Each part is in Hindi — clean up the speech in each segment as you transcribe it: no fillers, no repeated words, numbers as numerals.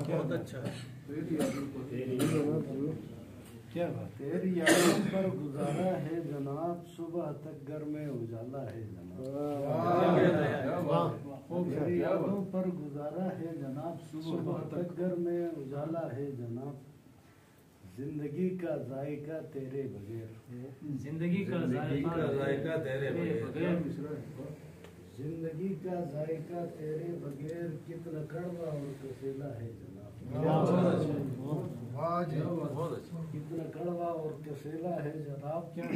बहुत अच्छा। क्या बात। तेरी यादों पर गुजारा है जनाब, सुबह तक घर में उजाला है जनाब। तेरी यादों पर गुजारा है जनाब, सुबह तक घर में उजाला है जनाब। जिंदगी का जायका तेरे बगैर, जिंदगी का जायका तेरे बगैर, जिंदगी का जायका तेरे बगैर कितना कड़वा और कसीला है जनाब। कितना कड़वा और कसीला है जनाब। क्या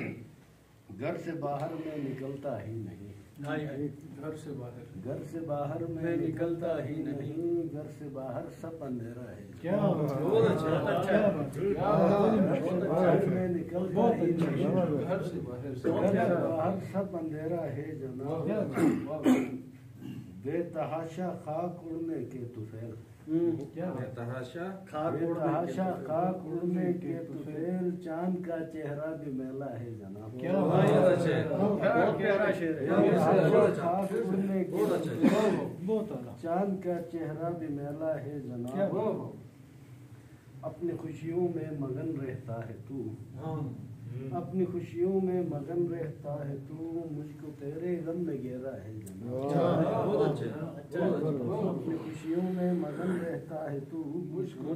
घर से बाहर में निकलता ही नहीं, घर से बाहर में निकलता ही नहीं, घर से बाहर सब अंधेरा है। क्या बहुत अच्छा में निकलता ही नहीं, घर से बाहर सब अंधेरा है जनाब। बेतहाशा खाक उड़ने के तुफैल, बेतहाशा खाक उड़ने के तुफैल, चांद का चेहरा भी मेला है जनाब। क्या बहुत प्यारा शेर है। खाक उड़ने के चांद का चेहरा भी मेला है जनाब। अपनी खुशियों में मगन रहता है तू, अपनी खुशियों में मगन रहता है तू, मुझको तेरे गम में घेरा है जनाब। अपनी खुशियों में मगन रहता है तू, मुझको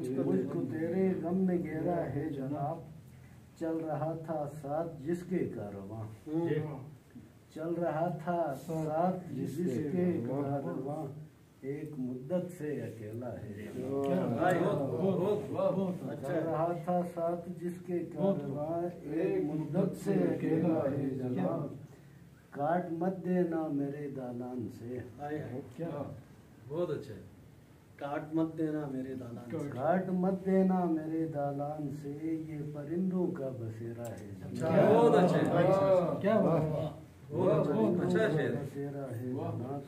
तेरे गम में घेरा है जनाब। चल रहा था साथ जिसके कारवां, चल रहा था साथ जिसके कारवां, एक मुद्दत से अकेला है। चल रहा था साथ जिसके कारवां, एक मुद्दत से अकेला है जनाब। काट मत देना मेरे दालान से, क्या बहुत अच्छा है। काट मत देना मेरे दालान से, काट मत देना मेरे दालान से, ये परिंदों का बसेरा है जनाब। बहुत अच्छा, क्या बात, बहुत अच्छा बसेरा है जनाब।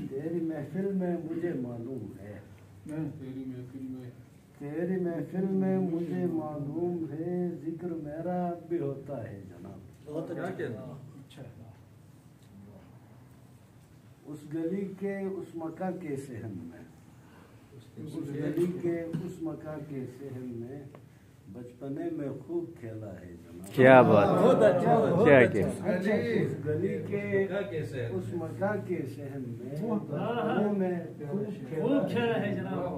तेरी महफिल में मुझे मालूम है, तेरी महफिल में मुझे मालूम है, जिक्र मेरा भी होता है जनाब। बहुत अच्छा। उस गली के उस मका के सहन में, उस गली के उस मका के सहन में, बचपने में खूब खेला है जनाब। क्या बात, बहुत अच्छा। क्या उस गली के उस मका के सहन में, बचपने में खूब खेला है जनाब।